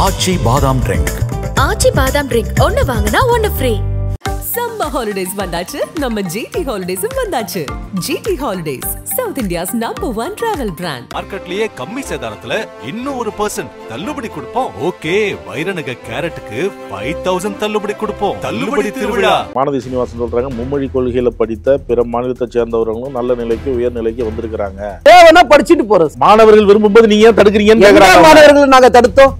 ஆச்சி பாதாம் ட்ரிங்க். ஆச்சி பாதாம் ட்ரிங்க் ஒன்னு வாங்குனா ஒன்னு ஃப்ரீ. சம்மர் ஹாலிடேஸ் வந்தாச்சு, நம்ம ஜிடி ஹாலிடேஸும் வந்தாச்சு. GT holidays South India's #1 travel brand. மார்க்கெட்லயே கம்மி சேதாரத்துல இன்னும் 1% தள்ளுபடி கொடுப்போம். ஓகே, வைரநக கேரட்டுக்கு 5000 தள்ளுபடி கொடுப்போம். தள்ளுபடி திருவிழா. மாணவி சீனிவாசன் சொல்றாங்க, மும்மொழி கொள்கையில படித்த பிற மாநிலத்தை சேர்ந்தவர்களும் நல்ல நிலைக்கு உயர்நிலைக்கு வந்திருக்கிறாங்க. தேவைன்னா படிச்சுட்டு போறது. மாணவர்கள் விரும்பும்போது நீங்க ஏன் தடுக்கிறீங்கன்னு கேக்குறாங்க. மாணவர்கள் நாங்க தடுத்தோம்.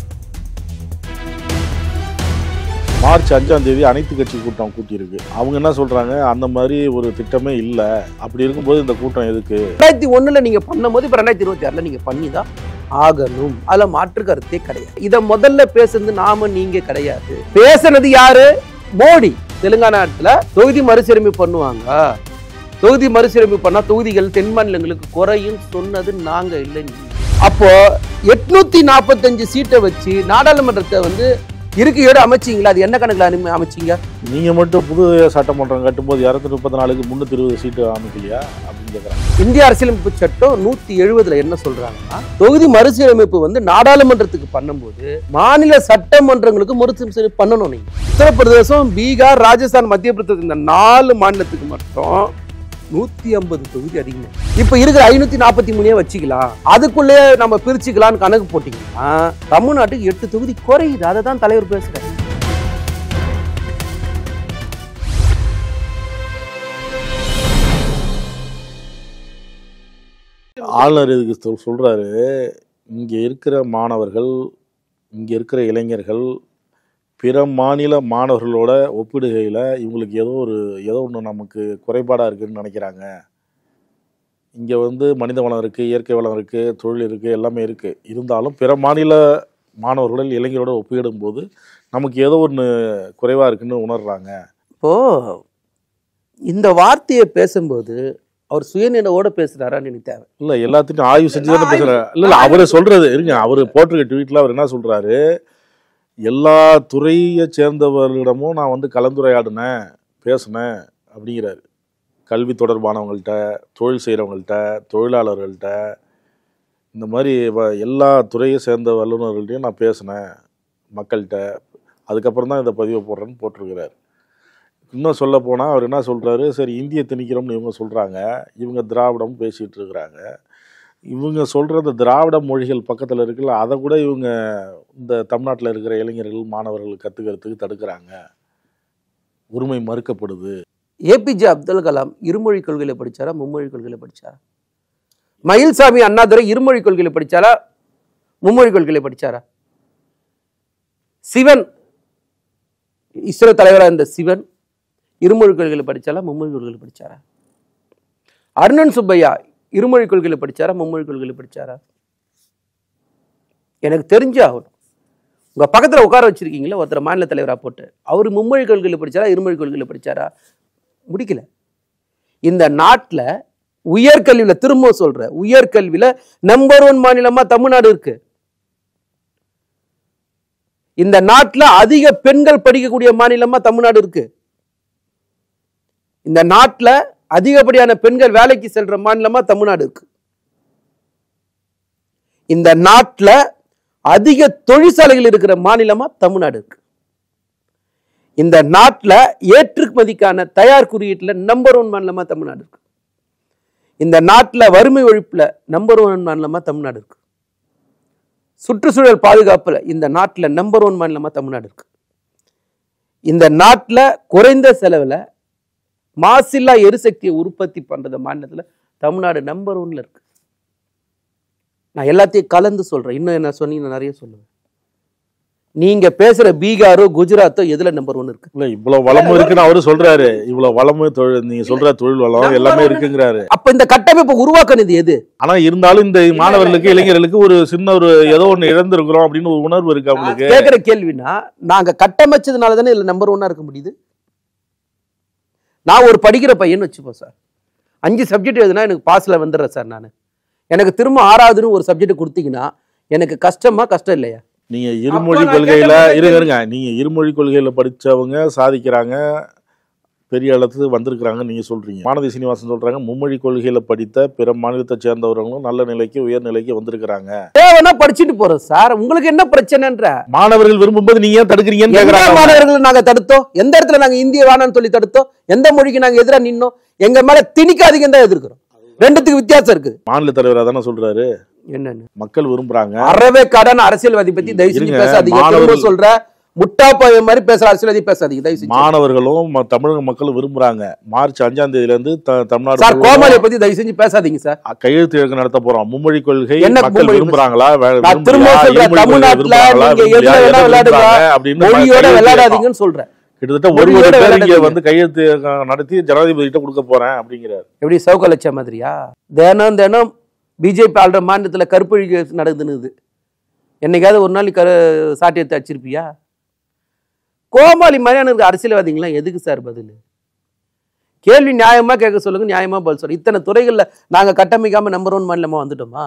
மார்ச் 5ஆம் தேதி அனைத்து கட்சி கூட்டம் கூட்டியிருக்கு. அவங்க என்ன சொல்றாங்க, அந்த மாதிரி ஒரு திட்டமே இல்ல. அப்படி இருக்கும்போது இந்த கூட்டம் எதுக்கு? 2001 நீங்க பண்ணும்போது இப்ப 2026 நீங்க பண்ணிதான் ஆகணும். அதுல மாற்று கருத்தே கிடையாது. இத முதல்ல பேசுனது நாம நீங்க கிடையாது. பேசுனது யாரு? மோடி. தெலுங்கானாட்டுல தொகுதி மறுசீரமைப்பு பண்ணுவாங்க. தொகுதி மறுசீரமைப்பு பண்ணா தொகுதிகள் தென் மாநிலங்களுக்கு குறையும் சொன்னது நாங்க இல்லை. அப்போ 845 சீட்டை வச்சு நாடாளுமன்றத்தை இருக்கையோடு அமைச்சிங்களா? அது என்ன கணக்குல அமைச்சிங்க? நீங்க மட்டும் புது சட்டமன்றம் கட்டும்போது 234க்கு 320 சீட்டு அமைக்கலையா அப்படின்னு கேட்கறாங்க. இந்திய அரசியலமைப்பு சட்டம் 170 என்ன சொல்றாங்கன்னா, தொகுதி மறுசீரமைப்பு நாடாளுமன்றத்துக்கு பண்ணும்போது மாநில சட்டமன்றங்களுக்கு மறுசீரமைப்பு பண்ணணும். நீங்க உத்தரப்பிரதேசம், பீகார், ராஜஸ்தான், மத்திய பிரதேசம் இந்த 4 மாநிலத்துக்கு மட்டும் 150 தொகுதி அதிகமா. இப்ப இருக்கிற 543 வச்சுக்கலாம். அதுக்குள்ளே நம்ம பிரிச்சுக்கலாம்னு கணக்கு போட்டீங்கன்னா தமிழ்நாட்டுக்கு 8 தொகுதி குறையுது. அதை தான் தலைவர் பேசுறாரு. ஆளுநர் இதுக்கு சொல்றாரு, இங்க இருக்கிற மாணவர்கள், இங்க இருக்கிற இளைஞர்கள் பிற மாநில மாணவர்களோட ஒப்பிடுகையில் இவங்களுக்கு ஏதோ ஒன்று நமக்கு குறைபாடாக இருக்குதுன்னு நினைக்கிறாங்க. இங்கே மனித வளம் இருக்குது, இயற்கை வளம் இருக்குது, தொழில் இருக்குது, எல்லாமே இருக்குது. இருந்தாலும் பிற மாநில மாணவர்கள் இளைஞரோட ஒப்பிடும்போது நமக்கு ஏதோ ஒன்று குறைவாக இருக்குன்னு உணர்றாங்க. இப்போது இந்த வார்த்தையை பேசும்போது அவர் சுயநினைவோட பேசுகிறாரான்னு எனக்கு தேவை இல்லை. எல்லாத்தையும் ஆய்வு செஞ்சு தானே பேசுகிறாரு. இல்லை அவர் சொல்கிறது இருங்க. அவர் போட்டிருக்க ட்வீட்டில் அவர் என்ன சொல்கிறாரு, எல்லா துறையை சேர்ந்தவர்களிடமும் நான் கலந்துரையாடினேன், பேசினேன் அப்படிங்கிறாரு. கல்வி தொடர்பானவங்கள்ட்ட, தொழில் செய்கிறவங்கள்ட்ட, தொழிலாளர்கள்ட்ட, இந்த மாதிரி எல்லா துறையை சேர்ந்த வல்லுநர்கள்ட்டையும் நான் பேசினேன் மக்கள்கிட்ட. அதுக்கப்புறம் தான் இந்த பதிவை போடுறேன்னு போட்டிருக்கிறார். இன்னும் சொல்ல போனால் அவர் என்ன சொல்கிறாரு, சரி இந்திய திணிக்கிறோம்னு இவங்க சொல்கிறாங்க, இவங்க திராவிடம் பேசிகிட்டு இருக்கிறாங்க. இவங்க சொல்கிற இந்த திராவிட மொழிகள் பக்கத்தில் இருக்குல்ல, அதை கூட இவங்க இந்த தமிழ்நாட்டில் இருக்கிற இளைஞர்கள் மாணவர்கள் கற்றுக்கிறதுக்கு தடுக்கிறாங்க. உரிமை மறுக்கப்படுது. ஏபிஜே அப்துல் கலாம் இருமொழி கொள்கையில் படித்தாரா, மும்மொழி கொள்கையில் படித்தாரா? மயில்சாமி அண்ணாதுரை இருமொழி கொள்கையில் படித்தாரா, மும்மொழி கொள்கையில் படித்தாரா? சிவன், இஸ்ரோ தலைவராக இருந்த சிவன் இருமொழி கொள்கையில் படித்தாரா, மும்மொழி கொள்கையில் படித்தாரா? அருணன் சுப்பையா இருமொழி கொள்கையில் படித்தாரா, மும்மொழி கொள்கையில் படித்தாரா? எனக்கு தெரிஞ்சு ஆகணும். உங்கள் பக்கத்தில் உட்கார வச்சிருக்கீங்களா ஒருத்தர் மாநில தலைவராக போட்டு, அவர் மும்மொழி கொள்கையில் படித்தாரா, இருமொழி கொள்கையில் படித்தாரா? முடிக்கல. இந்த நாட்டில் உயர்கல்வியில், திரும்ப சொல்ற, உயர்கல்வியில் #1 மாநிலமாக தமிழ்நாடு இருக்கு. இந்த நாட்டில் அதிக பெண்கள் படிக்கக்கூடிய மாநிலமாக தமிழ்நாடு இருக்கு. இந்த நாட்டில் அதிகப்படியான பெண்கள் வேலைக்கு செல்ற மாநிலமா தமிழ்நாடு இருக்கு. இந்த நாட்டில் அதிக தொழிற்சாலைகள் இருக்கிற மாநிலமா தமிழ்நாடு இருக்கு. இந்த நாட்டில் ஏற்றுமதிக்கான தயார் குறியீட்டில் #1 மாநிலமா தமிழ்நாடு இருக்கு. இந்த நாட்டில் வறுமை ஒழிப்புல #1 மாநிலமா தமிழ்நாடு இருக்கு. சுற்றுச்சூழல் பாதுகாப்புல இந்த நாட்டில் #1 மாநிலமா தமிழ்நாடு இருக்கு. இந்த நாட்டில் குறைந்த செலவில் மாசில்லா எரிசக்தியை உற்பத்தி பண்றது மாநிலத்தில் தமிழ்நாடு #1 இருக்கு. நான் எல்லாத்தையும் கலந்து சொல்றேன். இன்னும் என்ன சொன்னீங்க, நிறைய சொல்லுவேன். நீங்க பேசுற பீகாரோ குஜராத்தோ எதுல #1 இருக்கு? இல்ல, இவ்வளவு வளமும் இருக்குன்னு அவரு சொல்றாரு. இவ்வளவு வளமும் நீங்க சொல்ற தொழில் வளம் எல்லாமே இருக்குங்கிறாரு. அப்ப இந்த கட்டமைப்பு உருவாக்குனது எது? ஆனா இருந்தாலும் இந்த மாணவர்களுக்கு, இளைஞர்களுக்கு ஒரு சின்ன ஏதோ ஒண்ணு இழந்திருக்கிறோம் அப்படின்னு ஒரு உணர்வு இருக்கு அவங்களுக்கு. கேட்கிற கேள்வினா, நாங்க கட்டமைச்சதுனால தானே இதுல #1 இருக்க முடியுது. நான் ஒரு படிக்கிற பையன் வச்சுப்போம் சார், 5 சப்ஜெக்ட் எழுதுனா எனக்கு பாஸ்ல வந்துடுறேன் சார். நான் எனக்கு திரும்ப 6ஆவதுன்னு ஒரு சப்ஜெக்ட் கொடுத்தீங்கன்னா எனக்கு கஷ்டமா, கஷ்டம் இல்லையா? நீங்க இருமொழி கொள்கையில இருங்க, நீங்க இருமொழி கொள்கையில படிச்சவங்க சாதிக்கிறாங்க, பெரிய இடத்துக்கு வந்திருக்கிறாங்க நீங்க சொல்றீங்க. வானதி சீனிவாசன் சொல்றாங்க மும்மொழி கொள்கையில படித்த பிற மாநிலத்தை சேர்ந்தவர்களும் நல்ல நிலைக்கு உயர்நிலைக்கு வந்திருக்கிறாங்க. தேவைன்னா படிச்சுட்டு போறோம் சார், உங்களுக்கு என்ன பிரச்சனைன்ற? மாணவர்கள் விரும்பும்போது நீங்க ஏன் தடுக்கிறீங்கன்னு எந்த கேக்குறாங்க. மாணவர்கள் நாங்க தடுத்தோம்? எந்த இடத்துல நாங்க இந்திய வேணாம்னு சொல்லி தடுத்தோம்? எந்த மொழிக்கு நாங்க எதிராக நின்னோம்? எங்க மேல திணிக்காதீங்க தான் எதிர்க்கிறோம். ரெண்டுத்துக்கு வித்தியாசம் இருக்கு. மாநில தலைவர் அதான சொல்றாரு, என்னன்னு மக்கள் விரும்புறாங்க. அறவே காடான அரசியல்வாதி பத்தி தயவு செஞ்சு பேசாதீங்க. திரும்ப சொல்ற, முட்டாப்பாய மாதிரி பேசுற அரசியல்வாதி பேசாதீங்க தயவு செஞ்சு. மாணவர்களும் தமிழக மக்கள் விரும்புறாங்க. மார்ச் 5ஆம் தேதியில இருந்து தமிழ்நாடு சார் கோமாளியை பத்தி தயவு செஞ்சு பேசாதீங்க சார். கையெழுத்து இயக்கம் நடத்த போறோம். மும்மொழி கொள்கை என்ன மக்கள் விரும்புறாங்களா? நான் திரும்ப சொல்றேன், தமிழ்நாட்டுல நீங்க எதுல வேணா விளையாடுங்க, மொழியோட விளையாடாதீங்கன்னு சொல்றேன். கிட்டத்தட்ட ஒரு பேர் இங்க வந்து கையெழுத்து நடத்தி ஜனாதிபதி கிட்ட கொடுக்க போறேன் அப்படிங்கிறார். எப்படி சவுக்கலட்ச மாதிரியா? தினம் தினம் பிஜேபி ஆள்ற மாநிலத்துல கருப்பொழி நடக்குதுன்னு என்னைக்காவது ஒரு நாளைக்கு சாட்டி எடுத்து அடிச்சிருப்பியா? கோமாளி மாதிரியான அரசியல்வாதிங்களா எதுக்கு சார் பதில்? கேள்வி நியாயமா கேட்க சொல்லுங்க, நியாயமா பதில் சொல்லுங்க. இத்தனை துறைகள்ல நாங்க கட்டமைக்காம நம்பர் 1 மாநிலமா வந்துட்டோமா?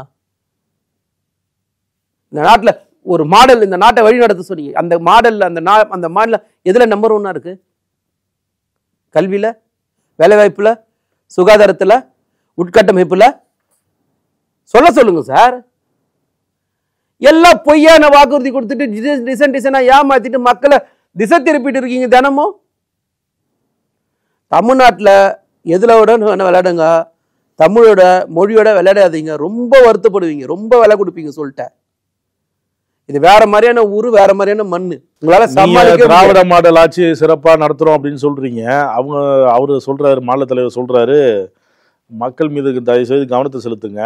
இந்த நாட்டுல ஒரு மாடல், இந்த நாட்டை வழி நடத்த சொன்னீங்க. அந்த மாடல்ல அந்த மாடல் எதுல நம்பர் 1 இருக்கு? கல்வியில, வேலைவாய்ப்புல, சுகாதாரத்துல, உட்கட்டமைப்புல சொல்லுங்க சார். எல்லாம் பொய்யான வாக்குறுதி கொடுத்துட்டு டிசைனா ஏமாத்திட்டு மக்களை திசை திருப்பிட்டு இருக்கீங்க தினமும். தமிழ்நாட்டில் எதுல விளையாடுங்க, தமிழோட மொழியோட விளையாடாதீங்க. ரொம்ப வருத்தப்படுவீங்க, ரொம்ப விலை கொடுப்பீங்க சொல்லிட்டேன். இது வேற மாதிரியான ஊரு, வேற மாதிரியான மண்ணு. உங்களால சமாளிக்க திராவிட மாடல் ஆட்சி சிறப்பா நடத்துறோம் அப்படின்னு சொல்றீங்க. அவரு சொல்றாரு, மாநில தலைவர் சொல்றாரு, மக்கள் மீது தயவு செய்து கவனத்தை செலுத்துங்க.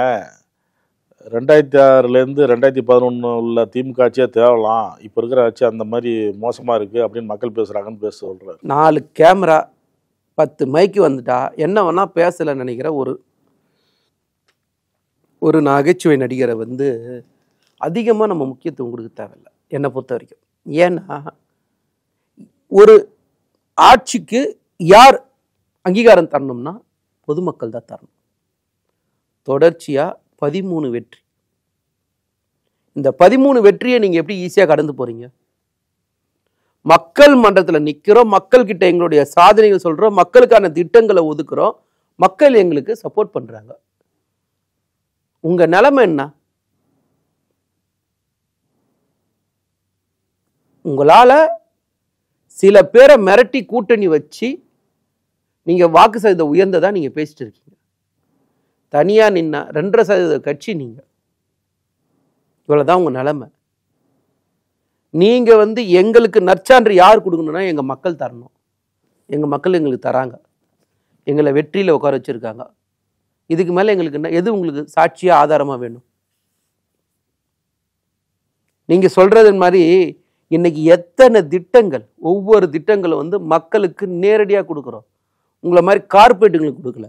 2006 2011 உள்ள திமுக ஆட்சியா தேவலாம், இப்ப இருக்கிற ஆட்சி அந்த மாதிரி மோசமா இருக்கு அப்படின்னு மக்கள் பேசுறாங்கன்னு சொல்றாரு. 4 கேமரா 10 மைக்கு வந்துட்டா என்ன வேணா பேசல நினைக்கிற ஒரு நகைச்சுவை நடிகரை வந்து அதிகமாக நம்ம முக்கியத்துவம் கொடுக்க தேவையில்லை என்னை பொறுத்த வரைக்கும். ஏன்னா ஒரு ஆட்சிக்கு யார் அங்கீகாரம் தரணும்னா பொதுமக்கள் தான் தரணும். தொடர்ச்சியாக 13 வெற்றி. இந்த 13 வெற்றியை நீங்கள் எப்படி ஈஸியாக கடந்து போகிறீங்க? மக்கள் மன்றத்தில் நிற்கிறோம், மக்கள்கிட்ட எங்களுடைய சாதனைகள் சொல்கிறோம், மக்களுக்கான திட்டங்களை ஒதுக்குறோம், மக்கள் எங்களுக்கு சப்போர்ட் பண்ணுறாங்க. உங்கள் நிலைமை என்ன? உங்களால் சில பேரை மிரட்டி கூட்டணி வச்சு நீங்கள் வாக்கு சதவீதம் உயர்ந்ததா நீங்கள் பேசிட்டு இருக்கீங்க. தனியாக நின்னா 2.5% கட்சி நீங்கள். இவ்வளோதான் உங்கள் நிலைமை. நீங்கள் வந்து எங்களுக்கு நற்சான்று யார் கொடுக்கணும்னா எங்கள் மக்கள் தரணும். எங்கள் மக்கள் எங்களுக்கு தராங்க, எங்களை வெற்றியில் உட்கார வச்சுருக்காங்க. இதுக்கு மேலே எங்களுக்கு என்ன, எது உங்களுக்கு சாட்சியாக ஆதாரமாக வேணும்? நீங்கள் சொல்கிறது மாதிரி இன்னைக்கு எத்தனை திட்டங்கள், ஒவ்வொரு திட்டங்களும் வந்து மக்களுக்கு நேரடியாக கொடுக்குறோம். உங்களை மாதிரி கார்பரேட்டுங்களுக்கு கொடுக்கல.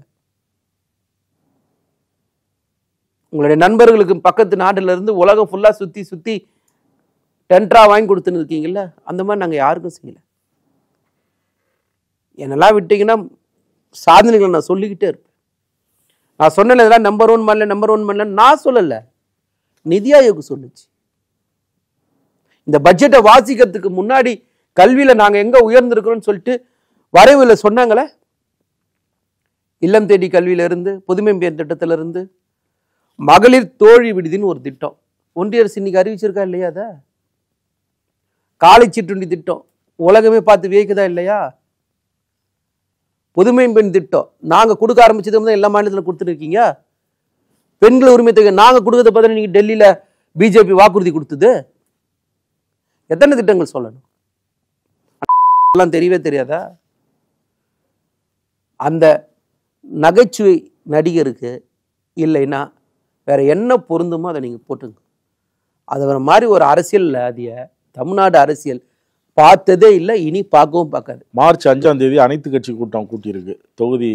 உங்களுடைய நண்பர்களுக்கு பக்கத்து நாட்டில இருந்து உலகம் ஃபுல்லாக சுற்றி டென்ட்ரா வாங்கி கொடுத்துன்னு இருக்கீங்கல்ல, அந்த மாதிரி நாங்கள் யாருக்கும் செய்யலை. என்னெல்லாம் விட்டீங்கன்னா சாதனைகளை நான் சொல்லிக்கிட்டே இருப்பேன். நான் சொன்னேன் இதெல்லாம் நம்பர் 1 மாநிலம் நான் சொல்லலை, நிதி ஆயோக் சொல்லுச்சு. இந்த பட்ஜெட்டை வாசிக்கிறதுக்கு முன்னாடி கல்வியில் நாங்கள் எங்கே உயர்ந்திருக்கிறோம்னு சொல்லிட்டு வரைவில் சொன்னாங்களே. இல்லம் தேடி கல்வியிலிருந்து, புதுமை பெயர் திட்டத்திலிருந்து, மகளிர் தோழி விடுதின்னு ஒரு திட்டம் ஒன்றிய அரசு இன்னைக்கு அறிவிச்சிருக்கா இல்லையா? அதை காலை சிற்றுண்டி திட்டம் உலகமே பார்த்து வியக்குதா இல்லையா? புதுமை பெண் திட்டம் நாங்கள் கொடுக்க ஆரம்பிச்சது எல்லா மாநிலத்திலும் கொடுத்துட்டு இருக்கீங்க. பெண்கள் உரிமை தொகை நாங்கள் கொடுக்கறத பார்த்தா நீங்க டெல்லியில பிஜேபி வாக்குறுதி கொடுத்தது. எத்தனை திட்டங்கள் சொல்லணும்? எல்லாம் தெரியவே தெரியாதா? அந்த நகைச்சுவை நடிகருக்கு இல்லைன்னா வேற என்ன பொருந்துமோ அதை நீங்க போட்டுங்க. அது மாதிரி ஒரு அரசியல்வாதிய தமிழ்நாடு அரசியல் பார்த்ததே இல்லை, இனி பார்க்கவும் பார்க்காது. மார்ச் 5ஆம் தேதி அனைத்து கட்சி கூட்டம் கூட்டியிருக்கு. தொகுதி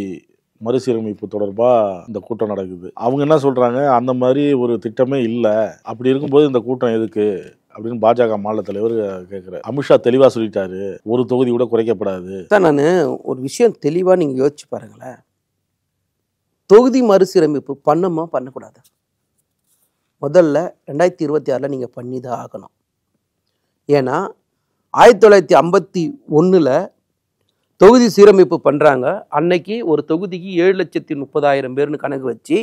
மறுசீரமைப்பு தொடர்பா இந்த கூட்டம் நடக்குது. அவங்க என்ன சொல்றாங்க, அந்த மாதிரி ஒரு திட்டமே இல்லை, அப்படி இருக்கும்போது இந்த கூட்டம் எதுக்கு அப்படின்னு பாஜக மாநில தலைவர் கேட்கிறார். அமித்ஷா தெளிவா சொல்லிட்டாரு, ஒரு தொகுதி கூட குறைக்கப்படாது. நான் ஒரு விஷயம் தெளிவா நீங்க யோசிச்சு பாருங்களேன். தொகுதி மறுசீரமைப்பு பண்ணமா பண்ணக்கூடாது? முதல்ல 2026 நீங்க பண்ணி தான் ஆகணும். ஏன்னா 1951 தொகுதி சீரமைப்பு பண்றாங்க. அன்னைக்கு ஒரு தொகுதிக்கு 7,30,000 பேர்னு கணக்கு வச்சு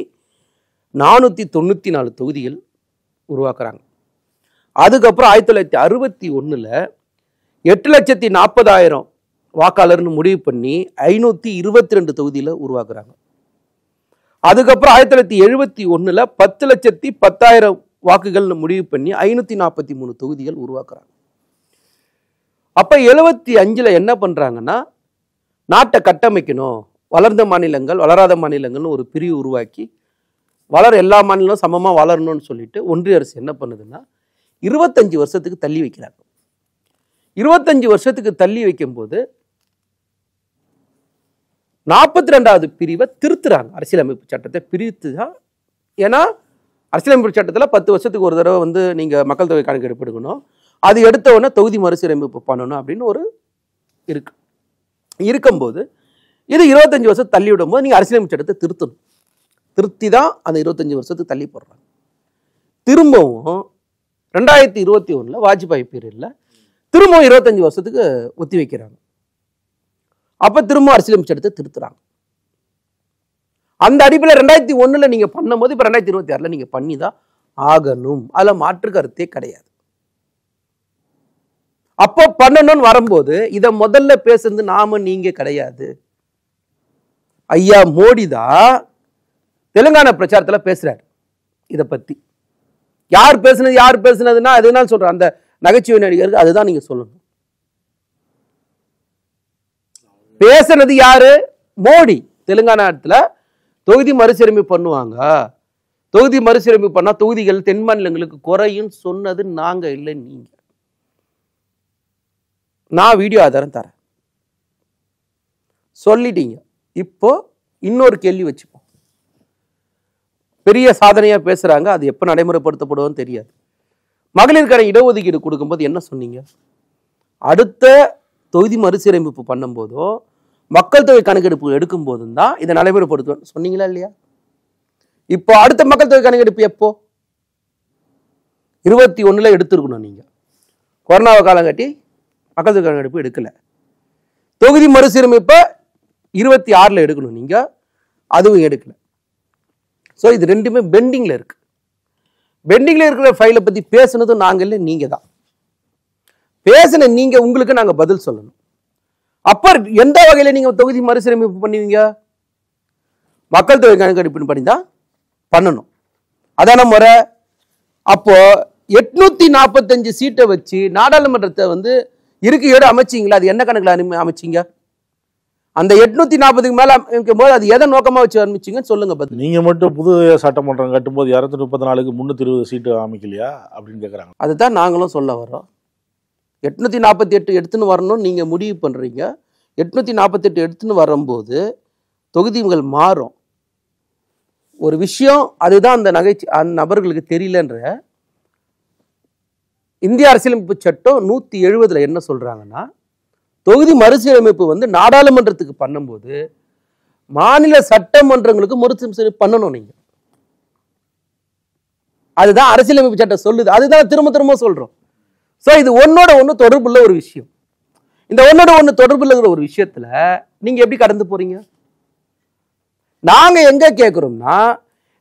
494 தொகுதிகள் உருவாக்குறாங்க. அதுக்கப்புறம் 1961 8,40,000 வாக்காளர்னு முடிவு பண்ணி 522 தொகுதியில உருவாக்குறாங்க. அதுக்கப்புறம் 1971 10,10,000 வாக்குகள்னு முடிவு பண்ணி 543 தொகுதிகள் உருவாக்குறாங்க. அப்ப 75 என்ன பண்றாங்கன்னா, நாட்டை கட்டமைக்கணும், வளர்ந்த மாநிலங்கள் வளராத மாநிலங்கள்னு ஒரு பிரிவு உருவாக்கி எல்லா மாநிலங்களும் சமமா வளரணும்னு சொல்லிட்டு ஒன்றிய அரசு என்ன பண்ணுதுன்னா 25 வருஷத்துக்கு தள்ளி வைக்கிறாங்க. 25 வருஷத்துக்கு தள்ளி வைக்கும் போது 42வது பிரிவை திருத்துறாங்க. அரசியலமைப்பு சட்டத்தை பிரித்து தான். ஏன்னா அரசியலமைப்பு சட்டத்தில் 10 வருஷத்துக்கு ஒரு தடவை நீங்க மக்கள் தொகை கணக்கெடுப்பு எடுக்கணும், அது எடுத்த உடனே தொகுதி மறுசீரமைப்பு பண்ணணும் அப்படின்னு ஒரு இருக்கும்போது இது 25 வருஷம் தள்ளி விடும் போது நீங்க அரசியலமைப்பு சட்டத்தை திருத்தணும். திருத்தி தான் அந்த 25 வருஷத்துக்கு தள்ளி போடுறாங்க. திரும்பவும் 2021 வாஜ்பாய் பீரியட்ல திரும்பவும் 25 வருஷத்துக்கு ஒத்தி வைக்கிறாங்க. அப்ப திரும்ப அரசியலமைப்பு சட்டத்தை திருத்துறாங்க. அந்த அடிப்படையில் 2001 நீங்க பண்ணும்போது இப்ப 2026 நீங்க பண்ணிதான் ஆகணும். அதுல மாற்று கருத்தே கிடையாது. அப்போ பண்ணணும்னு வரும்போது இதை முதல்ல பேசுறது நாம நீங்க கிடையாது. ஐயா மோடி தான் தெலுங்கானா பிரச்சாரத்துல பேசுறாரு. இதை பத்தி யார் பேசுனதுன்னா அதுதான் சொல்றேன். அந்த நகைச்சுவை நடிகருக்கு அதுதான் நீங்க சொல்லணும். பேசுனது யாரு? மோடி. தெலுங்கானாத்துல தொகுதி மறுசீரமைப்பு பண்ணுவாங்க, தொகுதி மறுசீரமைப்பு பண்ணா தொகுதிகள் தென் மாநிலங்களுக்கு குறையும் சொன்னது நாங்க இல்லை, நீங்க. நான் வீடியோ ஆதாரம் தரேன், சொல்லிட்டீங்க. இப்போ இன்னொரு கேள்வி வச்சுப்போம். பெரிய சாதனையா பேசுறாங்க, அது எப்ப நடைமுறைப்படுத்தப்படுவோம் தெரியாது. மகளிருக்கான இடஒதுக்கீடு கொடுக்கும்போது என்ன சொன்னீங்க? அடுத்த தொகுதி மறுசீரமைப்பு பண்ணும் போதோ மக்கள் தொகை கணக்கெடுப்பு எடுக்கும் போதும் தான் இதை நடைமுறைப்படுத்துவோம் சொன்னீங்களா இல்லையா? இப்போ அடுத்த மக்கள் தொகை கணக்கெடுப்பு எப்போ? 21 எடுத்திருக்கணும். நீங்க கொரோனாவை காலம் காட்டி மக்கள் தொகை கணக்கெடுப்பு எடுக்கல. தொகுதி மறுசீரமைப்பை 26 எடுக்கணும், நீங்க அதுவும் எடுக்கல. ஸோ இது ரெண்டுமே பெண்டிங்ல இருக்கு. பெண்டிங்ல இருக்கிற ஃபைலை பத்தி பேசுனதும் நாங்க இல்லை, நீங்க தான் பேசின. நீங்க உங்களுக்கு நாங்க பதில் சொல்லணும். அப்ப எந்த வகையில நீங்க தொகுதி மறுசீரமைப்பு பண்ணுவீங்க? மக்கள் தொகை கணக்கெடுப்பு பண்ணி தான் பண்ணணும், அதான முறை. அப்போ 845 சீட்டை வச்சு நாடாளுமன்றத்தை இருக்கையோடு அமைச்சிங்களா? அது என்ன கணக்குல அமைச்சிங்க? அந்த 840 மேல அமைக்கும் போது அது எதை நோக்கமா வச்சு ஆரம்பிச்சீங்கன்னு சொல்லுங்க. பதில். நீங்க மட்டும் புது சட்டமன்றம் கட்டும்போது 234க்கு 320 சீட்டு அமைக்கலையா அப்படின்னு கேட்கறாங்க. அதுதான் நாங்களும் சொல்ல வரோம். 848 எடுத்துன்னு வரணும்னு நீங்க முடிவு பண்றீங்க. 848 எடுத்துன்னு வரும்போது தொகுதிகள் மாறும். ஒரு விஷயம் அதுதான் அந்த நபர்களுக்கு தெரியலன்ற. இந்திய அரசியலமைப்பு சட்டம் 170 என்ன சொல்றாங்கன்னா, தொகுதி மறுசீரமைப்பு நாடாளுமன்றத்துக்கு பண்ணும்போது மாநில சட்டமன்றங்களுக்கு மறுசீரமைப்பு பண்ணணும் நீங்க. அதுதான் அரசியலமைப்பு சட்டம் சொல்லுது. அதுதான் திரும்ப திரும்ப சொல்றோம். ஸோ இது ஒன்னோட ஒன்று தொடர்புள்ள ஒரு விஷயம். இந்த ஒன்னோட ஒன்று தொடர்புள்ள ஒரு விஷயத்துல நீங்க எப்படி கடந்து போறீங்க? நாங்க எங்க கேட்கிறோம்னா,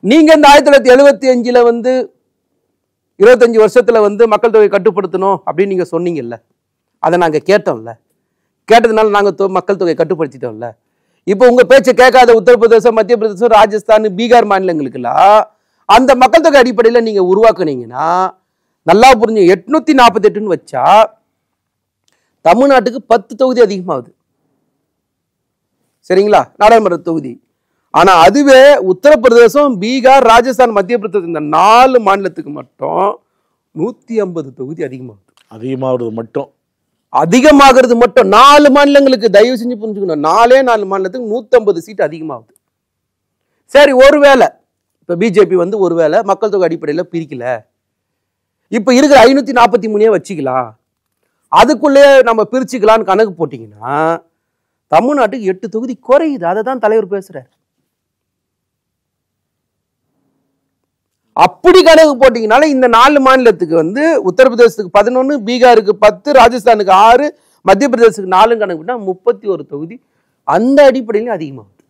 நீங்க இந்த 1975 25 வருஷத்துல மக்கள் தொகை கட்டுப்படுத்தணும் அப்படின்னு நீங்க சொன்னீங்கல்ல, அதை நாங்க கேட்டோம்ல. கேட்டதுனால நாங்க மக்கள் தொகை கட்டுப்படுத்திட்டோம்ல. இப்போ உங்க பேச்சை கேட்காத உத்தரப்பிரதேசம், மத்திய பிரதேசம், ராஜஸ்தான், பீகார் மாநிலங்களுக்குலாம் அந்த மக்கள் தொகை அடிப்படையில் நீங்க உருவாக்குனீங்கன்னா நல்லா புரிஞ்சு 848 வச்சா தமிழ்நாட்டுக்கு 10 தொகுதி அதிகமாகுது. சரிங்களா? நாடாளுமன்ற தொகுதி. ஆனா அதுவே உத்தரப்பிரதேசம், பீகார், ராஜஸ்தான், மத்திய பிரதேசம் இந்த 4 மாநிலத்துக்கு மட்டும் 150 தொகுதி அதிகமாகுது. அதிகமாகிறது மட்டும் 4 மாநிலங்களுக்கு. தயவு செஞ்சு புரிஞ்சுக்கணும், 4 மாநிலத்துக்கு 150 சீட் அதிகமாகுது. சரி, ஒருவேளை இப்ப பிஜேபி ஒருவேளை மக்கள் தொகை அடிப்படையில் பிரிக்கல, இப்ப இருக்கிற 543 வச்சுக்கலாம், அதுக்குள்ளே நம்ம பிரிச்சுக்கலான்னு கணக்கு போட்டீங்கன்னா தமிழ்நாட்டுக்கு 8 தொகுதி குறையுது. அதை தான் தலைவர் பேசுறாரு. அப்படி கணக்கு போட்டீங்கனால இந்த 4 மாநிலத்துக்கு உத்தரப்பிரதேசத்துக்கு 11, பீகாருக்கு 10, ராஜஸ்தானுக்கு 6, மத்திய பிரதேசத்துக்கு 4 கணக்கு பண்ணா 31 தொகுதி அந்த அடிப்படையிலும் அதிகமாகுது.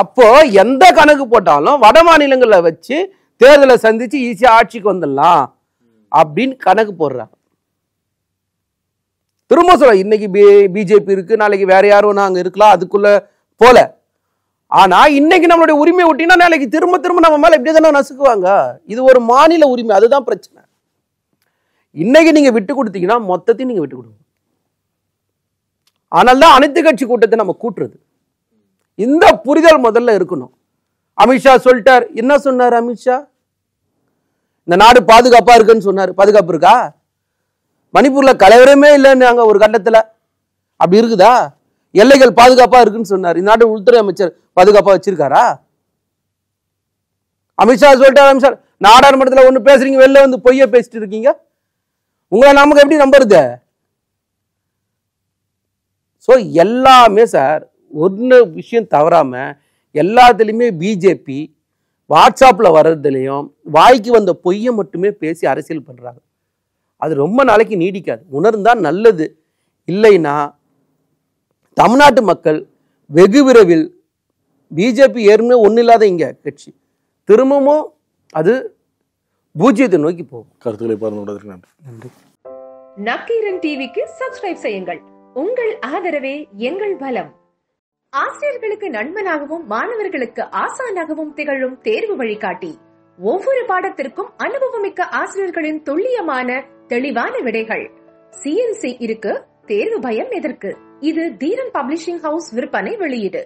அப்போ எந்த கணக்கு போட்டாலும் வட மாநிலங்களை வச்சு தேர்தலை சந்திச்சு ஈஸியா ஆட்சிக்கு வந்துடலாம் அப்படின்னு கணக்கு போடுறாங்க. திரும்ப சொல்ல, இன்னைக்கு பிஜேபி இருக்கு, நாளைக்கு வேற யாரும் அங்க இருக்கலாம், அதுக்குள்ள போல. ஆனா இன்னைக்கு நம்மளுடைய உரிமை விட்டீங்கன்னா நாளைக்கு திரும்ப திரும்ப நம்ம மேல இப்படி தானே நசுக்குவாங்க. இது ஒரு மாநில உரிமை, அதுதான் பிரச்சனை. இன்னைக்கு நீங்க விட்டு கொடுத்தீங்கன்னா மொத்தத்தையும் நீங்க விட்டு கொடுங்க. ஆனால் தான் அனைத்து கட்சி கூட்டத்தை நம்ம கூட்டுறது. இந்த புரிதல் முதல்ல இருக்கணும். அமித்ஷா சொல்லிட்டார். என்ன சொன்னார் அமித்ஷா? இந்த நாடு பாதுகாப்பா இருக்குன்னு சொன்னார். பாதுகாப்பு இருக்கா? மணிப்பூர்ல கலவரமே இல்லைன்னு ஒரு கட்டத்துல அப்படி இருக்குதா? எல்லைகள் பாதுகாப்பா இருக்குன்னு சொன்னார். இந்த நாட்டு உள்துறை அமைச்சர் பாதுகாப்பா வச்சிருக்காரா? அமித்ஷா சொல்லிட்டார். அமித்ஷா நாடாளுமன்றத்தில் ஒண்ணு பேசுறீங்க, வெளில வந்து பொய்ய பேசிட்டு இருக்கீங்க. உங்களை நமக்கு எப்படி நம்புறது? சோ எல்லாமே சார் ஒன்னு விஷயம் தவறாம எல்லாத்துலயுமே பிஜேபி வாட்ஸ்அப்ல வர்றதுலயும் வாய்க்கு வந்த பொய்யை மட்டுமே பேசி அரசியல் பண்றாங்க. அது ரொம்ப நாளைக்கு நீடிக்காது. உணர்ந்தா நல்லது. இல்லைன்னா தமிழ்நாட்டு மக்கள் வெகு விரைவில் பிஜேபி ஏற்கனவே ஒன்றும் இல்லாத இங்க கட்சி திரும்பவும் அது பூஜ்ஜியத்தை நோக்கி போகும். கருத்துக்களை பார்த்து நன்றி. நக்கீரன் டிவிக்கு சப்ஸ்கிரைப் செய்யுங்கள். உங்கள் ஆதரவே எங்கள் பலம். ஆசிரியர்களுக்கு நண்பனாகவும் மாணவர்களுக்கு ஆசானாகவும் திகழும் தேர்வு வழிகாட்டி. ஒவ்வொரு பாடத்திற்கும் அனுபவமிக்க ஆசிரியர்களின் துல்லியமான தெளிவான விடைகள். CNC இருக்கு, தேர்வு பயம் எதற்கு? இது தீரன் பப்ளிஷிங் ஹவுஸ் விற்பனை வெளியீடு.